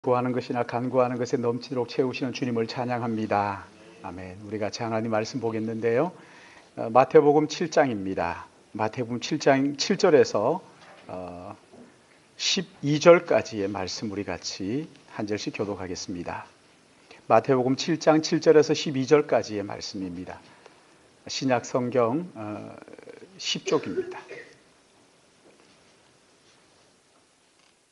구하는 것이나 간구하는 것에 넘치도록 채우시는 주님을 찬양합니다. 아멘. 우리 같이 하나님 말씀 보겠는데요. 마태복음 7장입니다. 마태복음 7장 7절에서 12절까지의 말씀 우리 같이 한 절씩 교독하겠습니다. 마태복음 7장 7절에서 12절까지의 말씀입니다. 신약 성경 10쪽입니다.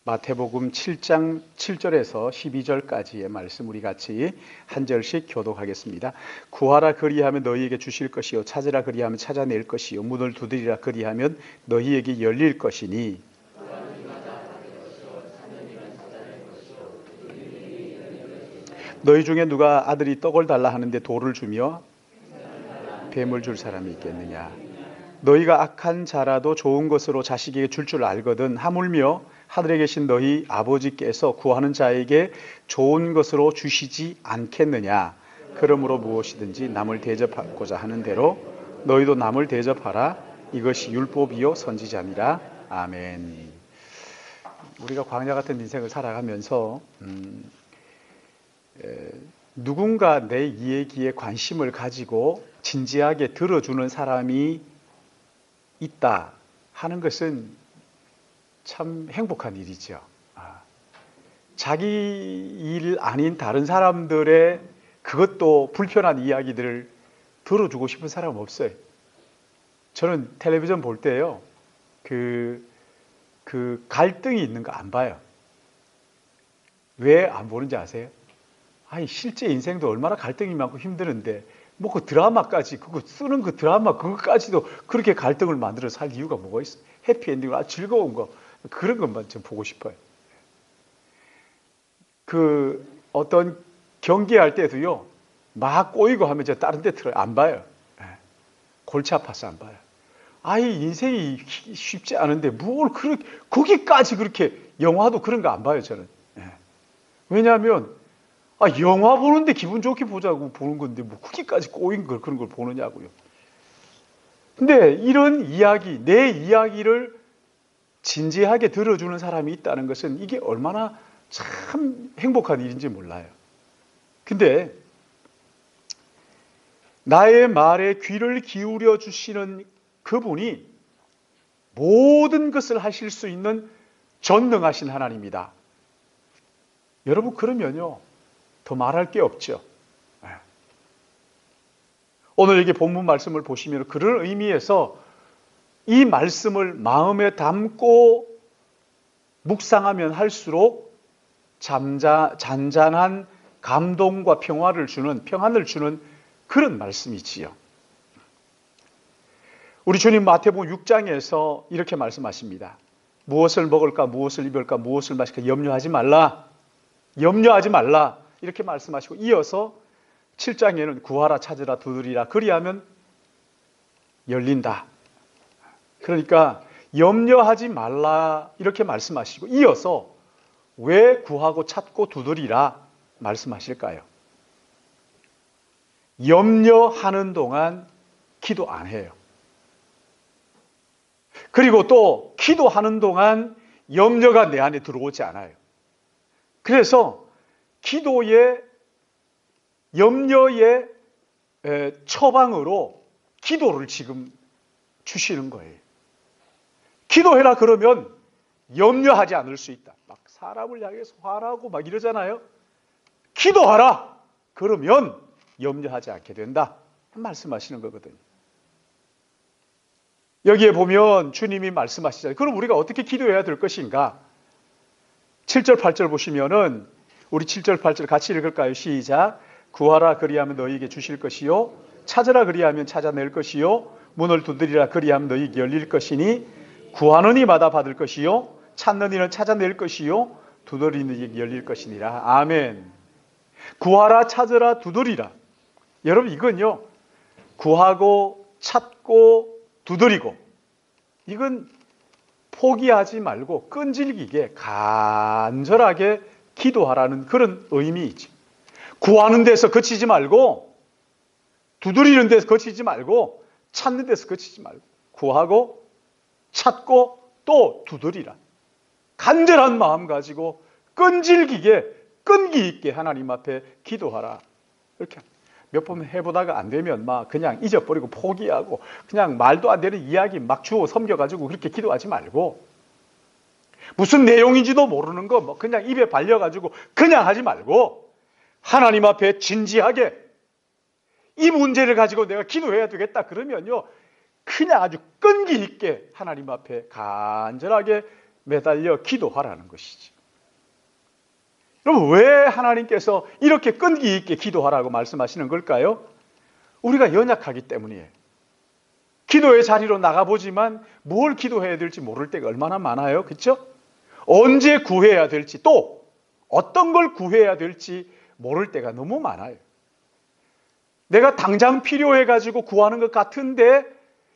마태복음 7장 7절에서 12절까지의 말씀 우리 같이 한 절씩 교독하겠습니다. 구하라 그리하면 너희에게 주실 것이요 찾으라 그리하면 찾아낼 것이요 문을 두드리라 그리하면 너희에게 열릴 것이니 너희 중에 누가 아들이 떡을 달라 하는데 돌을 주며 뱀을 줄 사람이 있겠느냐. 너희가 악한 자라도 좋은 것으로 자식에게 줄 줄 알거든 하물며 하늘에 계신 너희 아버지께서 구하는 자에게 좋은 것으로 주시지 않겠느냐. 그러므로 무엇이든지 남을 대접하고자 하는 대로 너희도 남을 대접하라. 이것이 율법이요 선지자니라. 아멘. 우리가 광야 같은 인생을 살아가면서 누군가 내 이야기에 관심을 가지고 진지하게 들어주는 사람이 있다 하는 것은 참 행복한 일이죠. 자기 일 아닌 다른 사람들의 그것도 불편한 이야기들을 들어주고 싶은 사람은 없어요. 저는 텔레비전 볼 때요, 그 갈등이 있는 거 안 봐요. 왜 안 보는지 아세요? 아니, 실제 인생도 얼마나 갈등이 많고 힘드는데, 뭐 그 드라마까지, 그거 쓰는 그 드라마, 그거까지도 그렇게 갈등을 만들어 살 이유가 뭐가 있어? 해피엔딩, 즐거운 거, 그런 것만 좀 보고 싶어요. 그 어떤 경기할 때도요, 막 꼬이고 하면 저 다른 데 틀어요. 안 봐요. 골치 아파서 안 봐요. 아이, 인생이 쉽지 않은데 뭘 그렇게, 거기까지 그렇게, 영화도 그런 거 안 봐요, 저는. 왜냐하면, 영화 보는데 기분 좋게 보자고 보는 건데, 뭐, 거기까지 꼬인 걸, 그런 걸 보느냐고요. 근데 이런 이야기, 내 이야기를 진지하게 들어주는 사람이 있다는 것은 이게 얼마나 참 행복한 일인지 몰라요. 근데 나의 말에 귀를 기울여 주시는 그분이 모든 것을 하실 수 있는 전능하신 하나님이다. 여러분, 그러면요, 더 말할 게 없죠. 오늘 이게 본문 말씀을 보시면 그런 의미에서 이 말씀을 마음에 담고 묵상하면 할수록 잔잔한 감동과 평안을 주는 그런 말씀이지요. 우리 주님 마태복음 6장에서 이렇게 말씀하십니다. 무엇을 먹을까, 무엇을 입을까, 무엇을 마실까 염려하지 말라. 이렇게 말씀하시고 이어서 7장에는 구하라 찾으라 두드리라 그리하면 열린다. 그러니까 염려하지 말라 이렇게 말씀하시고 이어서 왜 구하고 찾고 두드리라 말씀하실까요? 염려하는 동안 기도 안 해요. 그리고 또 기도하는 동안 염려가 내 안에 들어오지 않아요. 그래서 기도의 염려의 처방으로 기도를 지금 주시는 거예요. 기도해라 그러면 염려하지 않을 수 있다. 막 사람을 향해서 화나고 막 이러잖아요. 기도하라 그러면 염려하지 않게 된다. 말씀하시는 거거든요. 여기에 보면 주님이 말씀하시잖아요. 그럼 우리가 어떻게 기도해야 될 것인가? 7절 8절 보시면은 우리 7절 8절 같이 읽을까요? 시작. 구하라 그리하면 너희에게 주실 것이요 찾으라 그리하면 찾아낼 것이요 문을 두드리라 그리하면 너희에게 열릴 것이니 구하는 이마다 받을 것이요 찾는 이는 찾아낼 것이요 두드리는 이에게 열릴 것이니라. 아멘. 구하라 찾으라 두드리라. 여러분, 이건요, 구하고 찾고 두드리고, 이건 포기하지 말고 끈질기게 간절하게 기도하라는 그런 의미이지. 구하는 데서 그치지 말고, 두드리는 데서 그치지 말고, 찾는 데서 그치지 말고, 구하고 찾고 또 두드리라. 간절한 마음 가지고 끈질기게 끈기 있게 하나님 앞에 기도하라. 이렇게 몇 번 해보다가 안 되면 막 그냥 잊어버리고 포기하고 그냥 말도 안 되는 이야기 막 주워 섬겨가지고 그렇게 기도하지 말고, 무슨 내용인지도 모르는 거 뭐 그냥 입에 발려가지고 그냥 하지 말고 하나님 앞에 진지하게 이 문제를 가지고 내가 기도해야 되겠다 그러면요, 그냥 아주 끈기 있게 하나님 앞에 간절하게 매달려 기도하라는 것이지. 그럼 왜 하나님께서 이렇게 끈기 있게 기도하라고 말씀하시는 걸까요? 우리가 연약하기 때문이에요. 기도의 자리로 나가보지만 뭘 기도해야 될지 모를 때가 얼마나 많아요. 그렇죠? 언제 구해야 될지, 또 어떤 걸 구해야 될지 모를 때가 너무 많아요. 내가 당장 필요해가지고 구하는 것 같은데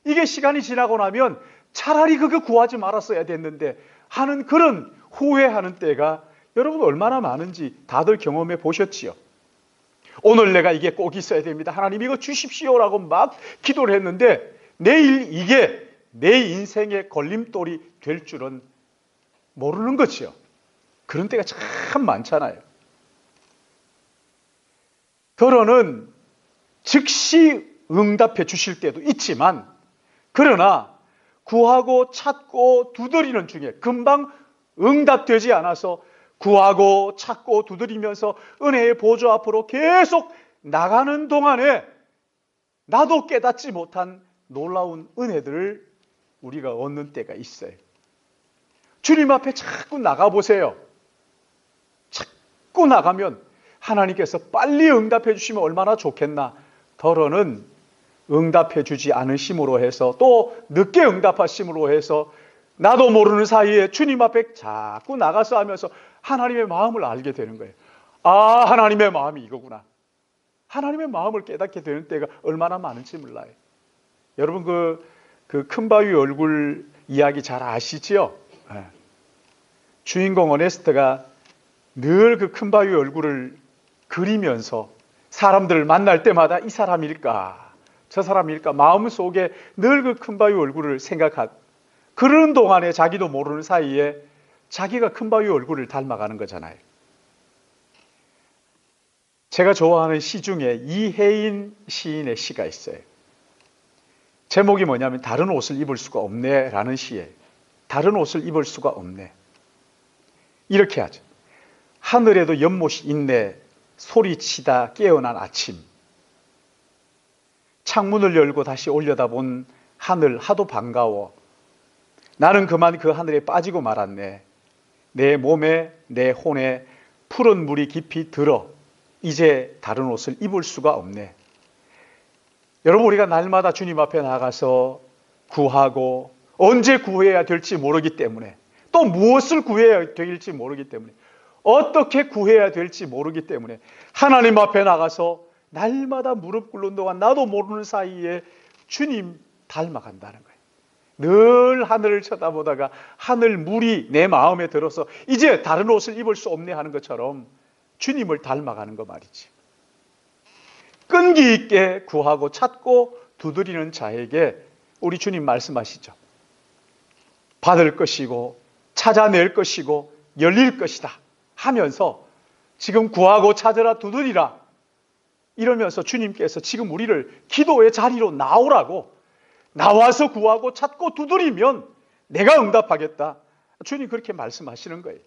이게 시간이 지나고 나면 차라리 그거 구하지 말았어야 됐는데 하는 그런 후회하는 때가 여러분 얼마나 많은지 다들 경험해 보셨지요. 오늘 내가 이게 꼭 있어야 됩니다. 하나님 이거 주십시오라고 막 기도를 했는데 내일 이게 내 인생의 걸림돌이 될 줄은 모르는 거지요. 그런 때가 참 많잖아요. 더러는 즉시 응답해 주실 때도 있지만, 그러나 구하고 찾고 두드리는 중에 금방 응답되지 않아서 구하고 찾고 두드리면서 은혜의 보좌 앞으로 계속 나가는 동안에 나도 깨닫지 못한 놀라운 은혜들을 우리가 얻는 때가 있어요. 주님 앞에 자꾸 나가보세요. 자꾸 나가면 하나님께서 빨리 응답해 주시면 얼마나 좋겠나. 더러는 응답해 주지 않으심으로 해서, 또 늦게 응답하심으로 해서 나도 모르는 사이에 주님 앞에 자꾸 나가서 하면서 하나님의 마음을 알게 되는 거예요. 아, 하나님의 마음이 이거구나. 하나님의 마음을 깨닫게 되는 때가 얼마나 많은지 몰라요. 여러분 그 큰 바위 얼굴 이야기 잘 아시지요? 네. 주인공 어네스트가 늘 그 큰 바위 얼굴을 그리면서 사람들을 만날 때마다 이 사람일까 저 사람일까 마음속에 늘 그 큰 바위 얼굴을 생각하고, 그러는 동안에 자기도 모르는 사이에 자기가 큰 바위 얼굴을 닮아가는 거잖아요. 제가 좋아하는 시 중에 이혜인 시인의 시가 있어요. 제목이 뭐냐면 다른 옷을 입을 수가 없네 라는 시예요. 다른 옷을 입을 수가 없네. 이렇게 하죠. 하늘에도 연못이 있네 소리치다 깨어난 아침. 창문을 열고 다시 올려다본 하늘 하도 반가워. 나는 그만 그 하늘에 빠지고 말았네. 내 몸에 내 혼에 푸른 물이 깊이 들어 이제 다른 옷을 입을 수가 없네. 여러분, 우리가 날마다 주님 앞에 나가서 구하고 언제 구해야 될지 모르기 때문에, 또 무엇을 구해야 될지 모르기 때문에, 어떻게 구해야 될지 모르기 때문에 하나님 앞에 나가서 날마다 무릎 꿇는 동안 나도 모르는 사이에 주님 닮아간다는 거예요. 늘 하늘을 쳐다보다가 하늘 물이 내 마음에 들어서 이제 다른 옷을 입을 수 없네 하는 것처럼 주님을 닮아가는 거 말이지. 끈기 있게 구하고 찾고 두드리는 자에게 우리 주님 말씀하시죠. 받을 것이고 찾아낼 것이고 열릴 것이다 하면서 지금 구하고 찾으라 두드리라 이러면서 주님께서 지금 우리를 기도의 자리로 나오라고, 나와서 구하고 찾고 두드리면 내가 응답하겠다. 주님 그렇게 말씀하시는 거예요.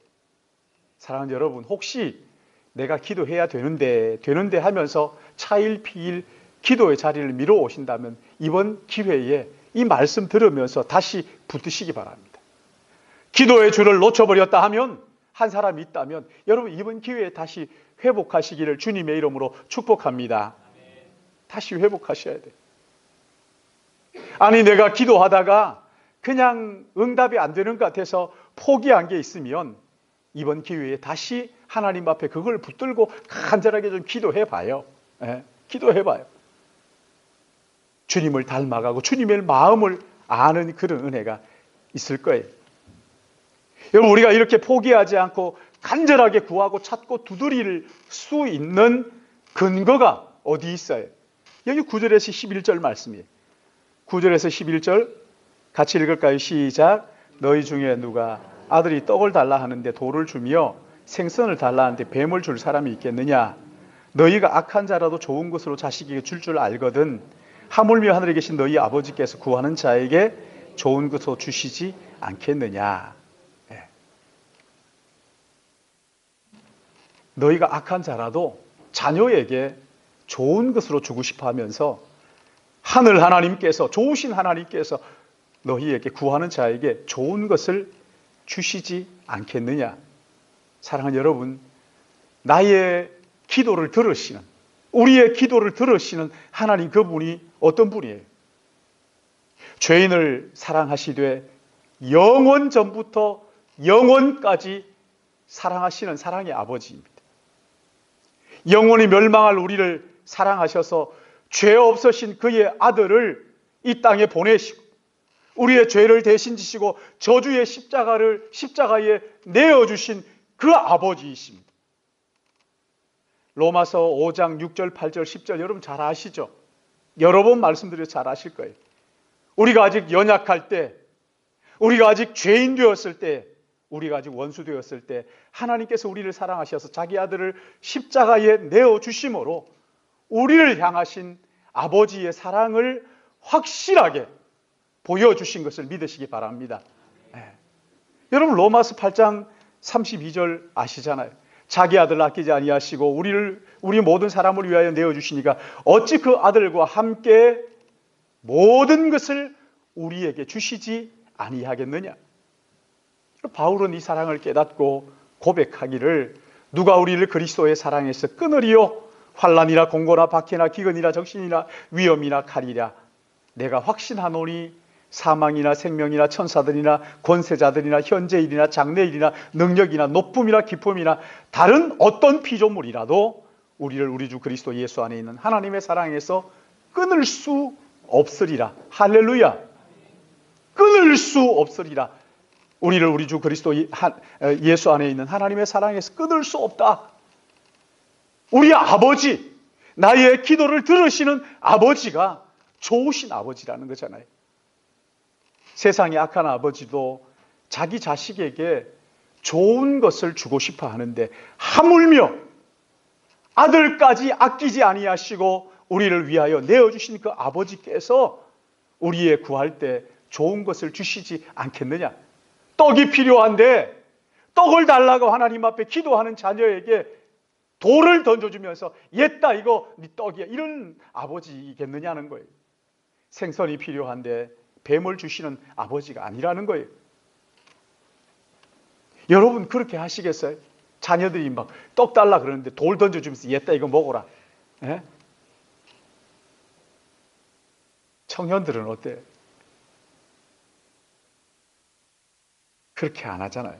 사랑하는 여러분, 혹시 내가 기도해야 되는데 하면서 차일피일 기도의 자리를 미뤄 오신다면 이번 기회에 이 말씀 들으면서 다시 붙드시기 바랍니다. 기도의 줄을 놓쳐버렸다 하면, 한 사람이 있다면 여러분 이번 기회에 다시 회복하시기를 주님의 이름으로 축복합니다. 다시 회복하셔야 돼요. 아니 내가 기도하다가 그냥 응답이 안 되는 것 같아서 포기한 게 있으면 이번 기회에 다시 하나님 앞에 그걸 붙들고 간절하게 좀 기도해 봐요. 기도해 봐요. 주님을 닮아가고 주님의 마음을 아는 그런 은혜가 있을 거예요. 여러분, 우리가 이렇게 포기하지 않고 간절하게 구하고 찾고 두드릴 수 있는 근거가 어디 있어요? 여기 9절에서 11절 말씀이에요. 9절에서 11절 같이 읽을까요? 시작. 너희 중에 누가 아들이 떡을 달라 하는데 돌을 주며 생선을 달라는데 뱀을 줄 사람이 있겠느냐? 너희가 악한 자라도 좋은 것으로 자식에게 줄 알거든. 하물며 하늘에 계신 너희 아버지께서 구하는 자에게 좋은 것으로 주시지 않겠느냐? 예. 너희가 악한 자라도 자녀에게 좋은 것으로 주고 싶어 하면서 하늘 하나님께서, 좋으신 하나님께서 너희에게 구하는 자에게 좋은 것을 주시지 않겠느냐? 사랑하는 여러분, 나의 기도를 들으시는, 우리의 기도를 들으시는 하나님, 그분이 어떤 분이에요? 죄인을 사랑하시되 영원 전부터 영원까지 사랑하시는 사랑의 아버지입니다. 영원히 멸망할 우리를 사랑하셔서 죄 없으신 그의 아들을 이 땅에 보내시고 우리의 죄를 대신 지시고 저주의 십자가에 내어주신 그 아버지이십니다. 로마서 5장 6절, 8절, 10절 여러분 잘 아시죠? 여러 번 말씀드려서 잘 아실 거예요. 우리가 아직 연약할 때, 우리가 아직 죄인 되었을 때, 우리가 아직 원수 되었을 때 하나님께서 우리를 사랑하셔서 자기 아들을 십자가에 내어주심으로 우리를 향하신 아버지의 사랑을 확실하게 보여주신 것을 믿으시기 바랍니다. 여러분 로마서 8장 32절 아시잖아요. 자기 아들 아끼지 아니하시고 우리 모든 사람을 위하여 내어주시니까 어찌 그 아들과 함께 모든 것을 우리에게 주시지 아니하겠느냐. 바울은 이 사랑을 깨닫고 고백하기를 누가 우리를 그리스도의 사랑에서 끊으리요? 환난이나 공고나 박해나 기근이나 적신이나 위험이나 칼이랴. 내가 확신하노니 사망이나 생명이나 천사들이나 권세자들이나 현재일이나 장래일이나 능력이나 높음이나 기쁨이나 다른 어떤 피조물이라도 우리를 우리 주 그리스도 예수 안에 있는 하나님의 사랑에서 끊을 수 없으리라. 할렐루야. 끊을 수 없으리라. 우리를 우리 주 그리스도 예수 안에 있는 하나님의 사랑에서 끊을 수 없다. 우리 아버지, 나의 기도를 들으시는 아버지가 좋으신 아버지라는 거잖아요. 세상의 악한 아버지도 자기 자식에게 좋은 것을 주고 싶어 하는데 하물며 아들까지 아끼지 아니하시고 우리를 위하여 내어주신 그 아버지께서 우리의 구할 때 좋은 것을 주시지 않겠느냐. 떡이 필요한데 떡을 달라고 하나님 앞에 기도하는 자녀에게 돌을 던져주면서 옛다 이거 네 떡이야 이런 아버지겠느냐는 거예요. 생선이 필요한데 뱀을 주시는 아버지가 아니라는 거예요. 여러분 그렇게 하시겠어요? 자녀들이 막 떡 달라 그러는데 돌 던져주면서 옛다 이거 먹어라. 예? 청년들은 어때요? 그렇게 안 하잖아요.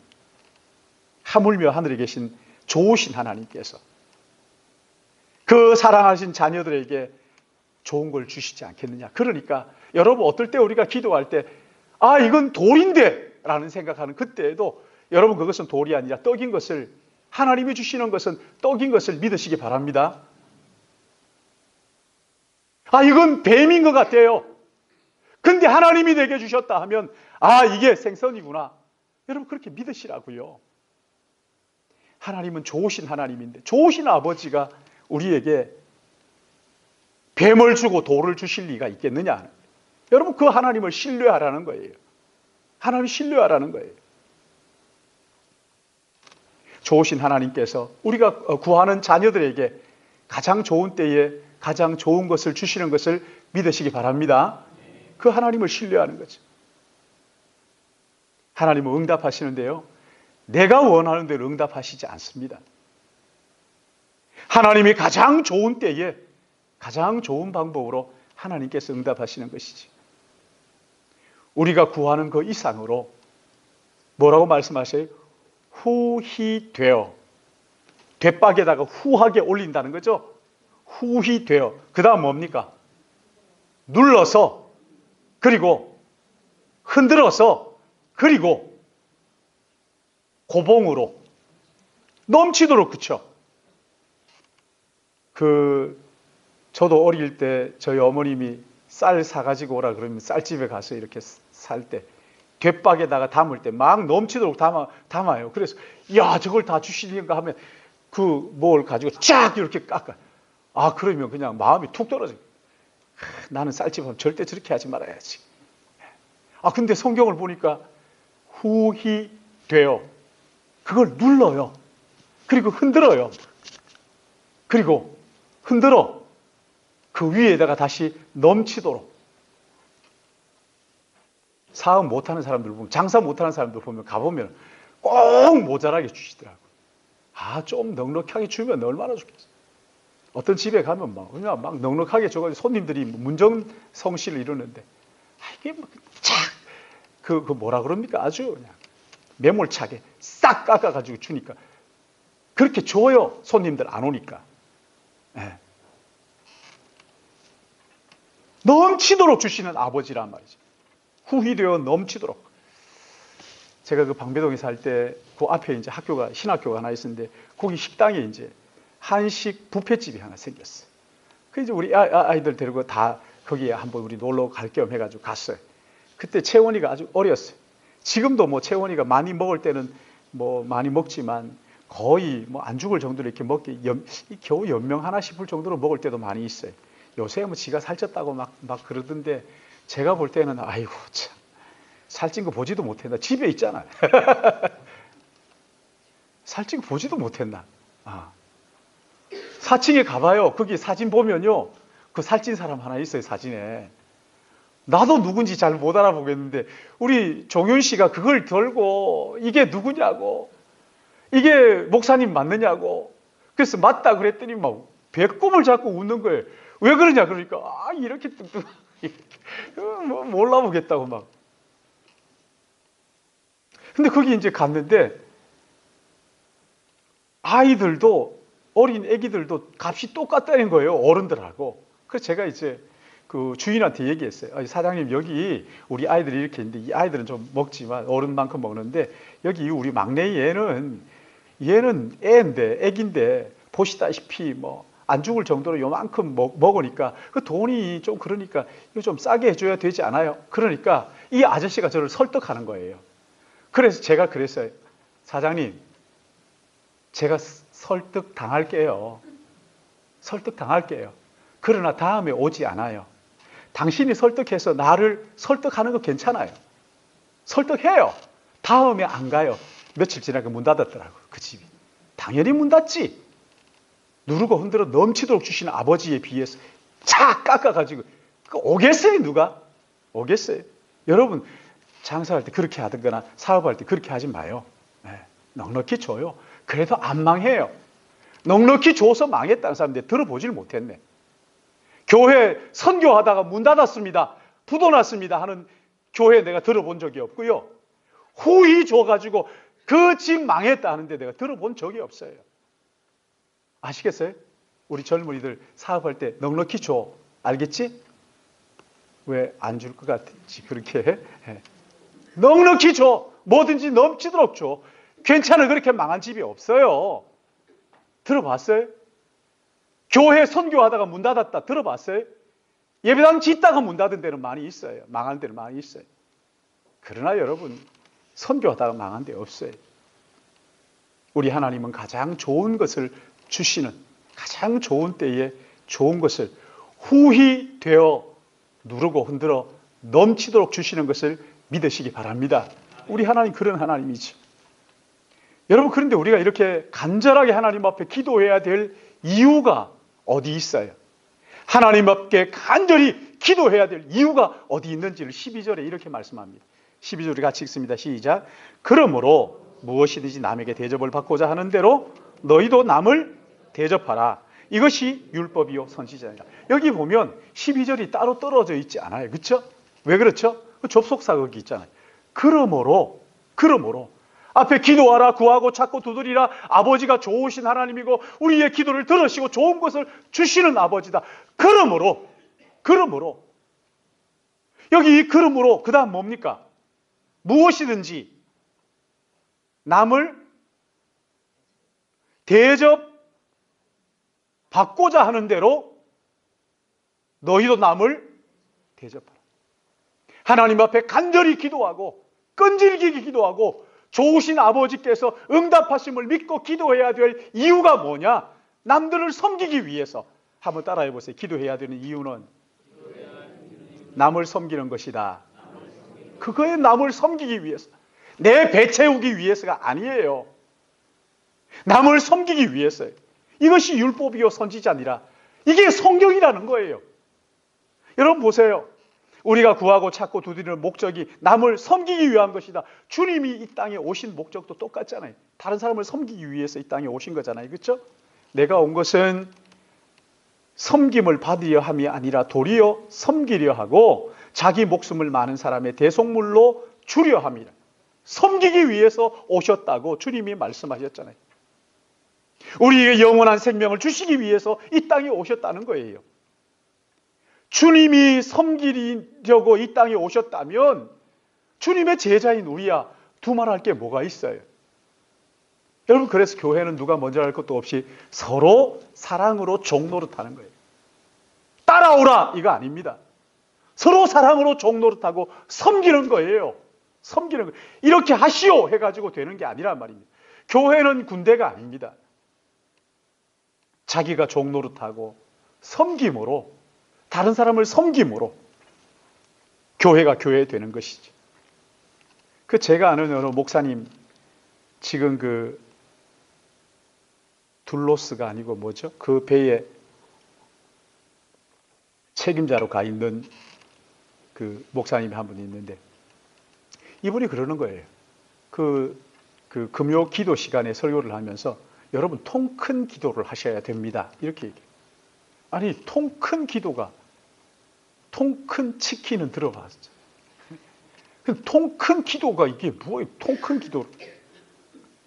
하물며 하늘에 계신 좋으신 하나님께서 그 사랑하신 자녀들에게 좋은 걸 주시지 않겠느냐. 그러니까 여러분 어떨 때 우리가 기도할 때 아 이건 돌인데 라는 생각하는 그때에도 여러분 그것은 돌이 아니라 떡인 것을 하나님이 주시는 것은 떡인 것을 믿으시기 바랍니다. 아 이건 뱀인 것 같아요. 근데 하나님이 내게 주셨다 하면 아 이게 생선이구나. 여러분 그렇게 믿으시라고요. 하나님은 좋으신 하나님인데 좋으신 아버지가 우리에게 뱀을 주고 돌을 주실 리가 있겠느냐. 여러분 그 하나님을 신뢰하라는 거예요. 하나님을 신뢰하라는 거예요. 좋으신 하나님께서 우리가 구하는 자녀들에게 가장 좋은 때에 가장 좋은 것을 주시는 것을 믿으시기 바랍니다. 그 하나님을 신뢰하는 거죠. 하나님은 응답하시는데요. 내가 원하는 대로 응답하시지 않습니다. 하나님이 가장 좋은 때에 가장 좋은 방법으로 하나님께서 응답하시는 것이지. 우리가 구하는 그 이상으로 뭐라고 말씀하셔요? 후히 되어. 뒷박에다가 후하게 올린다는 거죠. 후히 되어. 그 다음 뭡니까? 눌러서 그리고 흔들어서 그리고 고봉으로 넘치도록 그쵸? 저도 어릴 때 저희 어머님이 쌀 사가지고 오라 그러면 쌀집에 가서 이렇게 살 때 갯박에다가 담을 때 막 넘치도록 담아요. 그래서 야, 저걸 다 주시는가 하면 그 뭘 가지고 쫙 이렇게 깎아. 아, 그러면 그냥 마음이 툭 떨어져요. 나는 쌀집하면 절대 저렇게 하지 말아야지. 아, 근데 성경을 보니까 후히되어 그걸 눌러요. 그리고 흔들어요. 그리고 흔들어 그 위에다가 다시 넘치도록. 사업 못하는 사람들 보면, 장사 못하는 사람들 보면 가보면 꼭 모자라게 주시더라고요. 아, 좀 넉넉하게 주면 얼마나 좋겠어. 어떤 집에 가면 그냥 막 넉넉하게 줘가지고 손님들이 문정성시를 이루는데, 이게 그 뭐라 그럽니까? 아주 그냥 매몰차게 싹 깎아가지고 주니까. 그렇게 줘요. 손님들 안 오니까. 네. 넘치도록 주시는 아버지란 말이죠. 후히되어 넘치도록. 제가 그 방배동에 살 때 그 앞에 이제 학교가, 신학교가 하나 있었는데, 거기 식당에 이제 한식 뷔페집이 하나 생겼어요. 그 이제 우리 아이들 데리고 다 거기에 한번 우리 놀러 갈 겸 해가지고 갔어요. 그때 채원이가 아주 어렸어요. 지금도 뭐 채원이가 많이 먹을 때는 뭐 많이 먹지만 거의 뭐 안 죽을 정도로 이렇게 겨우 연명 하나 싶을 정도로 먹을 때도 많이 있어요. 요새 뭐 지가 살쪘다고 막 그러던데, 제가 볼 때는 아이고 참 살찐 거 보지도 못했나. 집에 있잖아. 살찐 거 보지도 못했나. 4층에 가봐요. 거기 사진 보면요, 그 살찐 사람 하나 있어요, 사진에. 나도 누군지 잘 못 알아보겠는데 우리 종윤 씨가 그걸 들고 이게 누구냐고, 이게 목사님 맞느냐고. 그래서 맞다 그랬더니 막 배꼽을 잡고 웃는 거예요. 왜 그러냐 그러니까 이렇게 뚝뚝하게 몰라보겠다고 막. 근데 거기 이제 갔는데 아이들도, 어린 애기들도 값이 똑같다는 거예요, 어른들하고. 그래서 제가 이제 그 주인한테 얘기했어요. 사장님, 여기 우리 아이들이 이렇게 있는데 이 아이들은 좀 먹지만 어른만큼 먹는데 여기 우리 막내 얘는 애인데, 애기인데 보시다시피 뭐 안 죽을 정도로 요만큼 먹으니까 그 돈이 좀 그러니까 이거 좀 싸게 해줘야 되지 않아요? 그러니까 이 아저씨가 저를 설득하는 거예요. 그래서 제가 그랬어요. 사장님, 제가 설득 당할게요. 그러나 다음에 오지 않아요. 당신이 설득해서 나를 설득하는 거 괜찮아요. 설득해요. 다음에 안 가요. 며칠 지나니까 문 닫았더라고요, 그 집이. 당연히 문 닫지. 누르고 흔들어 넘치도록 주시는 아버지에 비해서 착 깎아가지고 오겠어요, 누가? 오겠어요? 여러분, 장사할 때 그렇게 하든거나 사업할 때 그렇게 하지 마요. 네, 넉넉히 줘요. 그래도 안 망해요. 넉넉히 줘서 망했다는 사람들 들어보질 못했네. 교회 선교하다가 문 닫았습니다, 부도났습니다 하는 교회 내가 들어본 적이 없고요. 후히 줘가지고 그 집 망했다 하는데 내가 들어본 적이 없어요. 아시겠어요? 우리 젊은이들 사업할 때 넉넉히 줘. 알겠지? 왜 안 줄 것 같지? 그렇게 해. 넉넉히 줘. 뭐든지 넘치도록 줘. 괜찮아. 그렇게 망한 집이 없어요. 들어봤어요? 교회 선교하다가 문 닫았다 들어봤어요? 예배당 짓다가 문 닫은 데는 많이 있어요. 망한 데는 많이 있어요. 그러나 여러분, 선교하다가 망한 데 없어요. 우리 하나님은 가장 좋은 것을 주시는, 가장 좋은 때에 좋은 것을 후히 되어 누르고 흔들어 넘치도록 주시는 것을 믿으시기 바랍니다. 우리 하나님 그런 하나님이죠. 여러분, 그런데 우리가 이렇게 간절하게 하나님 앞에 기도해야 될 이유가 어디 있어요? 하나님 앞에 간절히 기도해야 될 이유가 어디 있는지를 12절에 이렇게 말씀합니다. 12절 같이 읽습니다. 시작. 그러므로 무엇이든지 남에게 대접을 받고자 하는 대로 너희도 남을 대접하라. 이것이 율법이요 선지자니라. 여기 보면 12절이 따로 떨어져 있지 않아요. 그렇죠? 왜 그렇죠? 그 접속사 거기 있잖아요. 그러므로 앞에 기도하라, 구하고 찾고 두드리라. 아버지가 좋으신 하나님이고 우리의 기도를 들으시고 좋은 것을 주시는 아버지다. 그러므로 여기 이 그러므로 그 다음 뭡니까? 무엇이든지 남을 대접받고자 하는 대로 너희도 남을 대접하라. 하나님 앞에 간절히 기도하고 끈질기게 기도하고 좋으신 아버지께서 응답하심을 믿고 기도해야 될 이유가 뭐냐? 남들을 섬기기 위해서. 한번 따라해 보세요. 기도해야 되는 이유는 남을 섬기는 것이다. 그거에 남을 섬기기 위해서. 내 배 채우기 위해서가 아니에요. 남을 섬기기 위해서요. 이것이 율법이요 선지자니라. 이게 성경이라는 거예요. 여러분 보세요. 우리가 구하고 찾고 두드리는 목적이 남을 섬기기 위한 것이다. 주님이 이 땅에 오신 목적도 똑같잖아요. 다른 사람을 섬기기 위해서 이 땅에 오신 거잖아요. 그렇죠? 내가 온 것은 섬김을 받으려 함이 아니라 도리어 섬기려 하고 자기 목숨을 많은 사람의 대속물로 주려 함이라. 섬기기 위해서 오셨다고 주님이 말씀하셨잖아요. 우리에게 영원한 생명을 주시기 위해서 이 땅에 오셨다는 거예요. 주님이 섬기려고 이 땅에 오셨다면 주님의 제자인 우리야 두말할 게 뭐가 있어요? 여러분, 그래서 교회는 누가 먼저 할 것도 없이 서로 사랑으로 종노릇하는 거예요. 따라오라 이거 아닙니다. 서로 사랑으로 종노릇하고 섬기는 거예요. 섬기는 거예요. 이렇게 하시오 해가지고 되는 게 아니란 말입니다. 교회는 군대가 아닙니다. 자기가 종노릇하고 섬김으로, 다른 사람을 섬김으로 교회가 교회 되는 것이죠. 제가 아는 어느 목사님, 지금 둘로스가 아니고 뭐죠? 그 배에 책임자로 가 있는 그 목사님이 한 분이 있는데, 이분이 그러는 거예요. 금요 기도 시간에 설교를 하면서 여러분 통 큰 기도를 하셔야 됩니다. 이렇게 얘기해요. 아니, 통 큰 기도가, 통 큰 치킨은 들어봤죠. 통 큰 기도가 이게 뭐예요? 통 큰 기도를.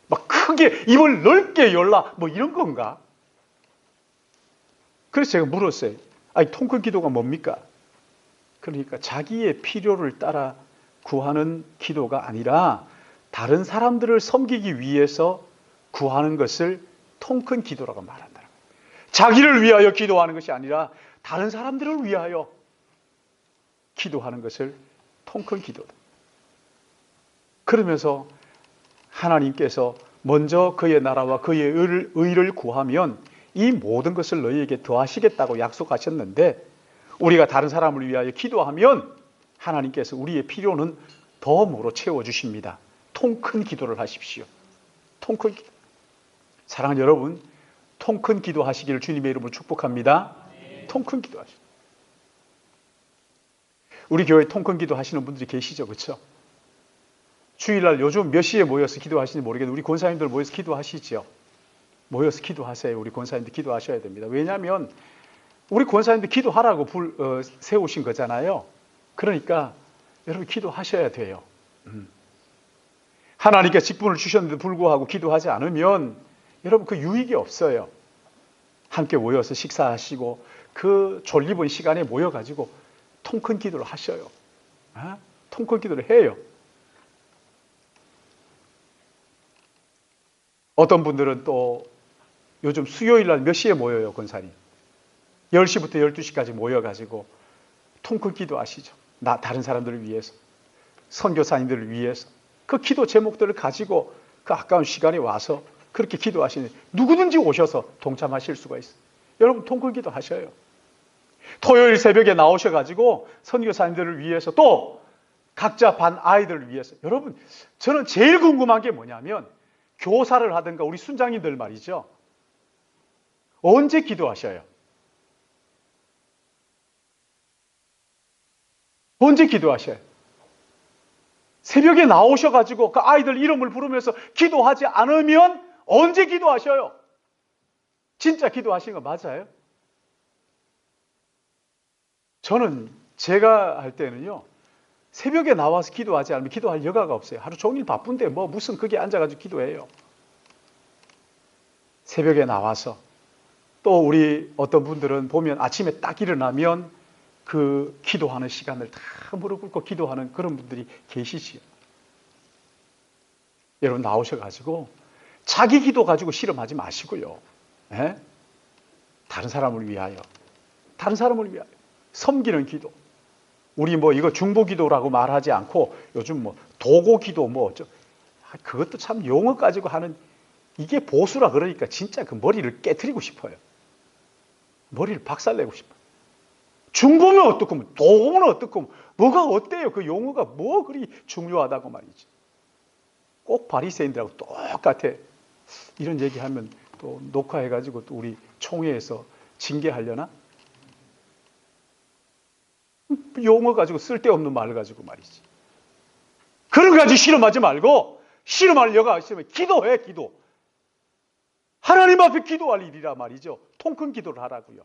막 크게 입을 넓게 열라 뭐 이런 건가? 그래서 제가 물었어요. 아니, 통 큰 기도가 뭡니까? 그러니까 자기의 필요를 따라 구하는 기도가 아니라 다른 사람들을 섬기기 위해서 구하는 것을 통 큰 기도라고 말한다는 거예요. 자기를 위하여 기도하는 것이 아니라 다른 사람들을 위하여 기도하는 것을 통 큰 기도다. 그러면서 하나님께서 먼저 그의 나라와 그의 의를 구하면 이 모든 것을 너희에게 더하시겠다고 약속하셨는데, 우리가 다른 사람을 위하여 기도하면 하나님께서 우리의 필요는 덤으로 채워주십니다. 통 큰 기도를 하십시오. 통 큰 기도. 사랑하는 여러분, 통 큰 기도 하시기를 주님의 이름으로 축복합니다. 통 큰 기도 하시고. 우리 교회에 통 큰 기도 하시는 분들이 계시죠? 그렇죠? 주일날 요즘 몇 시에 모여서 기도하시는지 모르겠는데 우리 권사님들 모여서 기도하시죠? 모여서 기도하세요. 우리 권사님들 기도하셔야 됩니다. 왜냐하면 우리 권사님들 기도하라고 세우신 거잖아요. 그러니까 여러분 기도하셔야 돼요. 하나님께 직분을 주셨는데도 불구하고 기도하지 않으면 여러분 그 유익이 없어요. 함께 모여서 식사하시고 그 졸리본 시간에 모여가지고 통 큰 기도를 하셔요. 통 큰 기도를 해요. 어떤 분들은 또 요즘 수요일날 몇 시에 모여요, 권사님? 10시부터 12시까지 모여가지고 통 큰 기도하시죠. 다른 사람들을 위해서, 선교사님들을 위해서 그 기도 제목들을 가지고 그 아까운 시간에 와서 그렇게 기도하시는, 누구든지 오셔서 동참하실 수가 있어요. 여러분 통 큰 기도 하셔요. 토요일 새벽에 나오셔가지고 선교사님들을 위해서, 또 각자 반 아이들을 위해서. 여러분, 저는 제일 궁금한 게 뭐냐면 교사를 하든가 우리 순장님들 말이죠. 언제 기도하셔요? 언제 기도하셔요? 새벽에 나오셔가지고 그 아이들 이름을 부르면서 기도하지 않으면 언제 기도하셔요? 진짜 기도하신 거 맞아요? 저는 제가 할 때는요, 새벽에 나와서 기도하지 않으면 기도할 여가가 없어요. 하루 종일 바쁜데 뭐 무슨 그게 앉아가지고 기도해요. 새벽에 나와서, 또 우리 어떤 분들은 보면 아침에 딱 일어나면 그 기도하는 시간을 다 무릎 꿇고 기도하는 그런 분들이 계시지요. 여러분 나오셔가지고 자기 기도 가지고 실험하지 마시고요. 예? 다른 사람을 위하여, 다른 사람을 위하여 섬기는 기도. 우리 뭐 이거 중보기도라고 말하지 않고 요즘 뭐 도고 기도 뭐 그것도 참 용어 가지고 하는 이게 보수라 그러니까 진짜 그 머리를 깨트리고 싶어요. 머리를 박살내고 싶어요. 중보면 어떻고 도고는 어떻고 뭐가 어때요? 그 용어가 뭐 그리 중요하다고 말이지. 꼭 바리새인들하고 똑같아. 이런 얘기하면 또 녹화해가지고 또 우리 총회에서 징계하려나? 용어 가지고 쓸데없는 말 가지고 말이지. 그런 거 가지고 실험하지 말고 실험할 여가 있으면 기도해. 기도. 하나님 앞에 기도할 일이라 말이죠. 통큰 기도를 하라고요.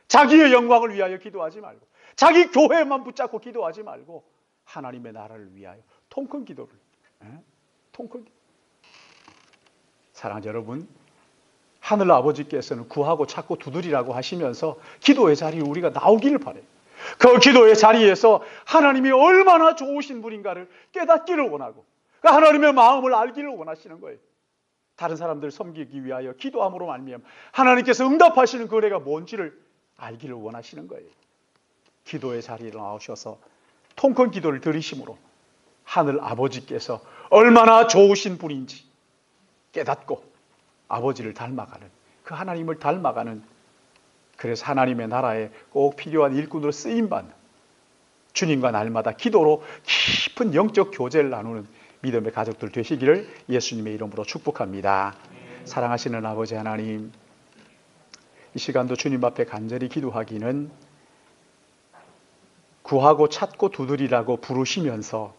자기의 영광을 위하여 기도하지 말고 자기 교회만 붙잡고 기도하지 말고 하나님의 나라를 위하여 통큰 기도를. 통큰 기도. 사랑하는 여러분, 하늘 아버지께서는 구하고 찾고 두드리라고 하시면서 기도의 자리에 우리가 나오기를 바라요. 그 기도의 자리에서 하나님이 얼마나 좋으신 분인가를 깨닫기를 원하고 그 하나님의 마음을 알기를 원하시는 거예요. 다른 사람들을 섬기기 위하여 기도함으로 말미암아 하나님께서 응답하시는 그 은혜가 뭔지를 알기를 원하시는 거예요. 기도의 자리에 나오셔서 통큰 기도를 들으심으로 하늘 아버지께서 얼마나 좋으신 분인지 깨닫고 아버지를 닮아가는, 그 하나님을 닮아가는, 그래서 하나님의 나라에 꼭 필요한 일꾼으로 쓰임받는, 주님과 날마다 기도로 깊은 영적 교제를 나누는 믿음의 가족들 되시기를 예수님의 이름으로 축복합니다. 사랑하시는 아버지 하나님, 이 시간도 주님 앞에 간절히 기도하기는 구하고 찾고 두드리라고 부르시면서